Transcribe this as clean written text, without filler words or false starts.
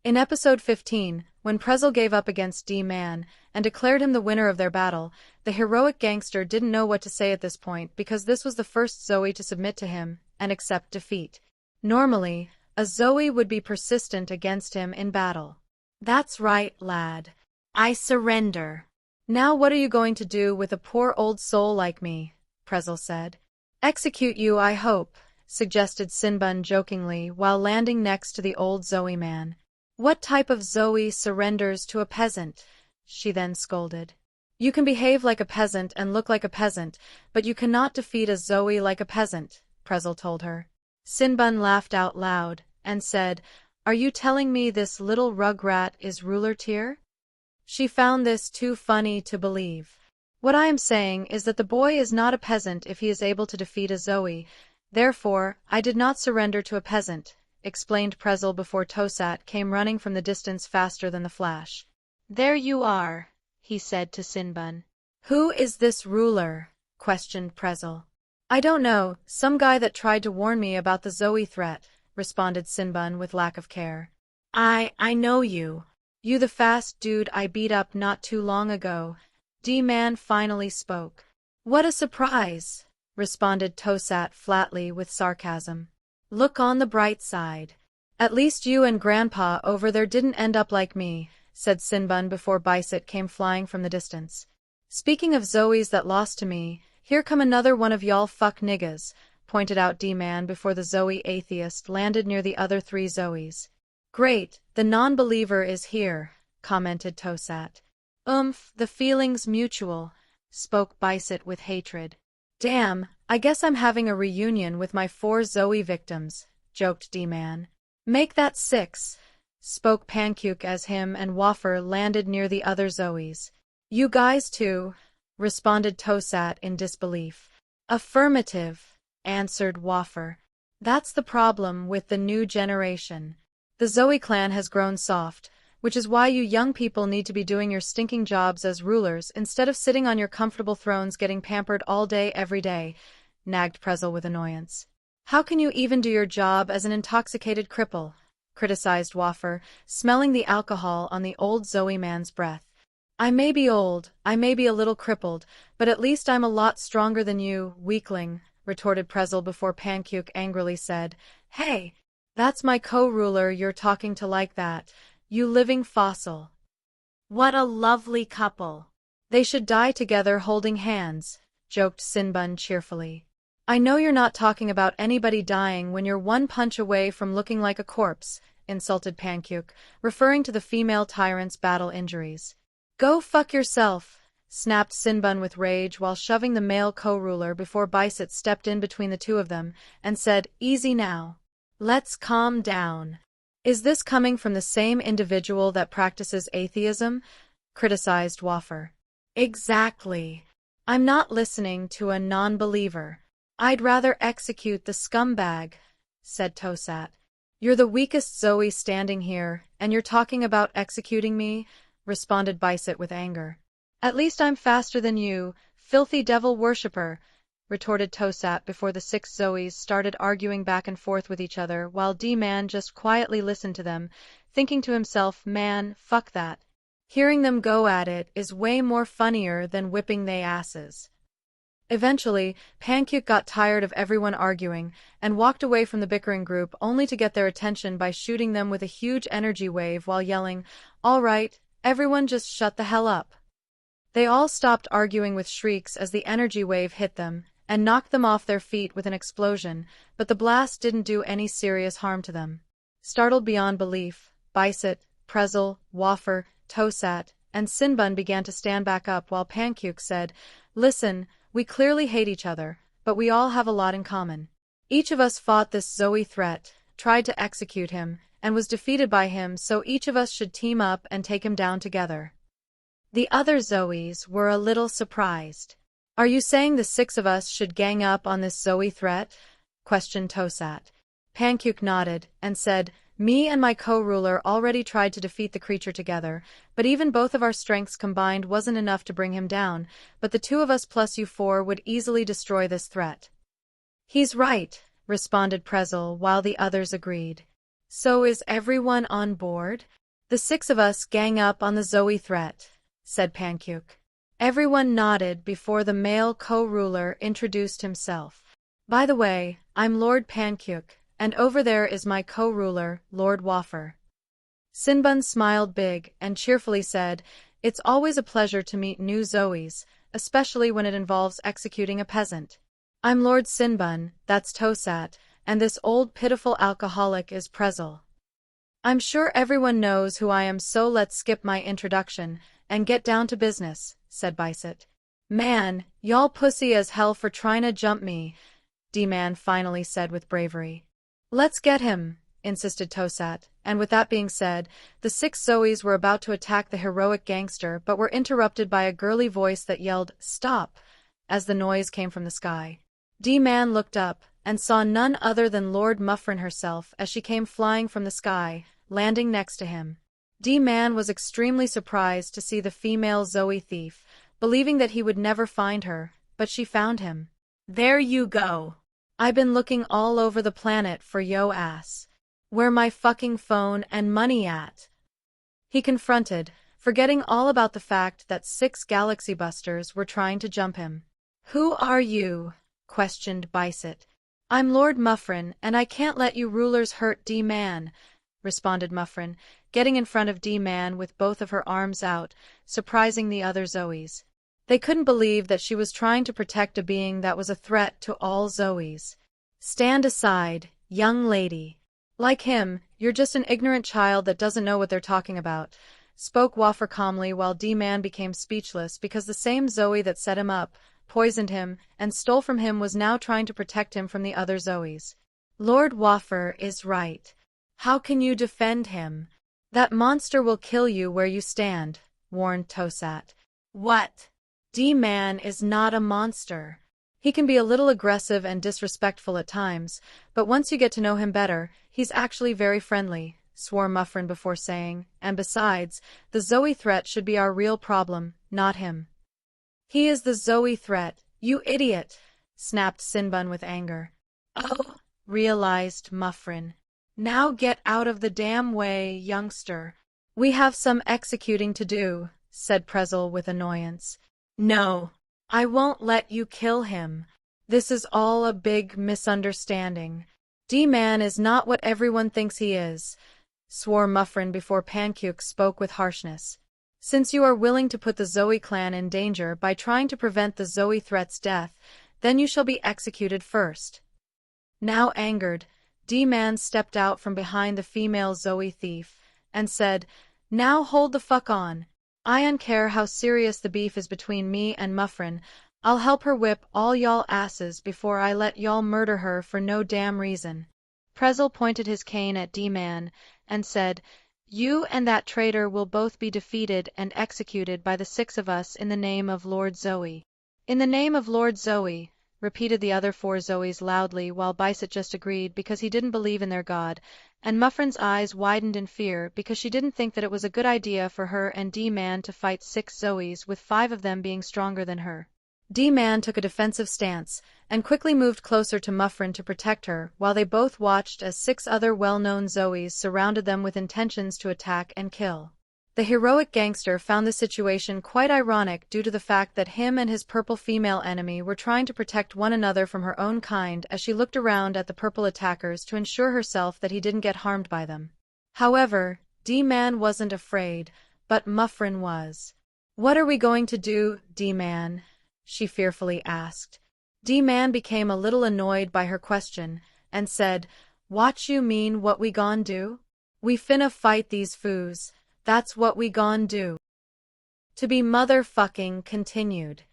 In episode 15, when Prezel gave up against D-Man and declared him the winner of their battle, the heroic gangster didn't know what to say at this point because this was the first Zoe to submit to him and accept defeat. Normally, a Zoe would be persistent against him in battle. "That's right, lad. I surrender." "Now what are you going to do with a poor old soul like me?" Prezel said. "Execute you, I hope," suggested Sinbun jokingly while landing next to the old Zoe man. "What type of Zoe surrenders to a peasant?" she then scolded. "You can behave like a peasant and look like a peasant, but you cannot defeat a Zoe like a peasant," Prezel told her. Sinbun laughed out loud and said, "Are you telling me this little rugrat is ruler tier?" She found this too funny to believe. "What I am saying is that the boy is not a peasant if he is able to defeat a Zoe. Therefore, I did not surrender to a peasant," explained Prezel before Tosat came running from the distance faster than the flash. "There you are," he said to Sinbun. "Who is this ruler?" questioned Prezel. "I don't know, some guy that tried to warn me about the Zoe threat," responded Sinbun with lack of care. I know you. You the fast dude I beat up not too long ago." D-Man finally spoke. "What a surprise," responded Tosat flatly with sarcasm. "Look on the bright side. At least you and Grandpa over there didn't end up like me," said Sinbun before Bicet came flying from the distance. "Speaking of Zoes that lost to me, here come another one of y'all fuck niggas," pointed out D-Man before the Zoe atheist landed near the other three Zoes. "Great, the non-believer is here," commented Tosat. The feeling's mutual," spoke Bicet with hatred. "Damn, I guess I'm having a reunion with my 4 Zoe victims," joked D-Man. "Make that 6, spoke Pankyuk as him and Wafer landed near the other Zoes. "You guys too?" responded Tosat in disbelief. "Affirmative," answered Wafer. "That's the problem with the new generation. The Zoe clan has grown soft, which is why you young people need to be doing your stinking jobs as rulers instead of sitting on your comfortable thrones getting pampered all day every day," nagged Prezel with annoyance. "How can you even do your job as an intoxicated cripple?" criticized Wafer, smelling the alcohol on the old Zoe man's breath. "I may be old, I may be a little crippled, but at least I'm a lot stronger than you, weakling," retorted Prezel before Pankyuk angrily said, "Hey, that's my co-ruler you're talking to like that, you living fossil." "What a lovely couple. They should die together holding hands," joked Sinbun cheerfully. "I know you're not talking about anybody dying when you're one punch away from looking like a corpse," insulted Pankyuk, referring to the female tyrant's battle injuries. "Go fuck yourself," snapped Sinbun with rage while shoving the male co-ruler before Bicet stepped in between the two of them and said, "Easy now. Let's calm down." "Is this coming from the same individual that practices atheism?" criticized Wafer. "Exactly. I'm not listening to a non-believer. I'd rather execute the scumbag," said Tosat. "You're the weakest Zoe standing here, and you're talking about executing me?" responded Bicet with anger. "At least I'm faster than you, filthy devil worshipper," retorted Tosat before the 6 Zoes started arguing back and forth with each other while D-Man just quietly listened to them, thinking to himself, "Man, fuck that. Hearing them go at it is way more funnier than whipping they asses." Eventually, Pankyuk got tired of everyone arguing and walked away from the bickering group only to get their attention by shooting them with a huge energy wave while yelling, "All right, everyone just shut the hell up." They all stopped arguing with shrieks as the energy wave hit them and knocked them off their feet with an explosion, but the blast didn't do any serious harm to them. Startled beyond belief, Bicet, Prezel, Wafer, Tosat, and Sinbun began to stand back up while Pankyuk said, "Listen, we clearly hate each other, but we all have a lot in common. Each of us fought this Zoe threat, tried to execute him, and was defeated by him, so each of us should team up and take him down together." The other Zoes were a little surprised. "Are you saying the 6 of us should gang up on this Zoe threat?" questioned Tosat. Pankyuk nodded and said, "Me and my co-ruler already tried to defeat the creature together, but even both of our strengths combined wasn't enough to bring him down, but the 2 of us plus you 4 would easily destroy this threat." "He's right," responded Prezel while the others agreed. So is everyone on board? The six of us gang up on the Zoe threat, said Pankuk. Everyone nodded before the male co-ruler introduced himself. By the way, I'm Lord Pankuk, and over there is my co-ruler, Lord Wafer. Sinbun smiled big and cheerfully said, "It's always a pleasure to meet new Zoes, especially when it involves executing a peasant. I'm Lord Sinbun, that's Tosat, and this old pitiful alcoholic is Prezel. I'm sure everyone knows who I am, so let's skip my introduction and get down to business," said Bicet. "Man, y'all pussy as hell for trying to jump me," D-Man finally said with bravery. "Let's get him," insisted Tosat, and with that being said, the six Zoes were about to attack the heroic gangster but were interrupted by a girly voice that yelled, "Stop!" as the noise came from the sky. D-Man looked up and saw none other than Lord Muffrin herself as she came flying from the sky, landing next to him. D-Man was extremely surprised to see the female Zoe thief, believing that he would never find her, but she found him. "There you go. I been looking all over the planet for yo ass. Where my fucking phone and money at?" he confronted, forgetting all about the fact that 6 Galaxy Busters were trying to jump him. "Who are you?" questioned Bicet. "I'm Lord Muffrin, and I can't let you rulers hurt D-Man," responded Muffrin, getting in front of D-Man with both of her arms out, surprising the other Zoes. They couldn't believe that she was trying to protect a being that was a threat to all Zoes. "Stand aside, young lady. Like him, you're just an ignorant child that doesn't know what they're talking about," spoke Wafer calmly while D-Man became speechless because the same Zoe that set him up, poisoned him, and stole from him was now trying to protect him from the other Zoes. "Lord Wafer is right. How can you defend him? That monster will kill you where you stand," warned Tosat. "What? D-Man is not a monster. He can be a little aggressive and disrespectful at times, but once you get to know him better, he's actually very friendly," swore Muffrin before saying, "and besides, the Zoe threat should be our real problem, not him." "He is the Zoe threat, you idiot," snapped Sinbun with anger. "Oh," realized Muffrin. "Now get out of the damn way, youngster. We have some executing to do," said Prezel with annoyance. "No, I won't let you kill him. This is all a big misunderstanding. D-Man is not what everyone thinks he is," swore Muffrin before Pankuk spoke with harshness. "Since you are willing to put the Zoe clan in danger by trying to prevent the Zoe threat's death, then you shall be executed first." Now angered, D-Man stepped out from behind the female Zoe thief and said, "Now hold the fuck on. I don't care how serious the beef is between me and Muffrin. I'll help her whip all y'all asses before I let y'all murder her for no damn reason." Prezel pointed his cane at D-Man and said, "You and that traitor will both be defeated and executed by the 6 of us in the name of Lord Zoe." "In the name of Lord Zoe," repeated the other 4 Zoes loudly while Bicet just agreed because he didn't believe in their god, and Muffrin's eyes widened in fear because she didn't think that it was a good idea for her and D-Man to fight 6 Zoes with 5 of them being stronger than her. D-Man took a defensive stance and quickly moved closer to Muffrin to protect her while they both watched as 6 other well-known Zoes surrounded them with intentions to attack and kill. The heroic gangster found the situation quite ironic due to the fact that him and his purple female enemy were trying to protect one another from her own kind as she looked around at the purple attackers to ensure herself that he didn't get harmed by them. However, D-Man wasn't afraid, but Muffrin was. "What are we going to do, D-Man?" she fearfully asked. D-Man became a little annoyed by her question and said, "Watch you mean what we gon' do? We finna fight these foos. That's what we gon' do." To be motherfucking continued.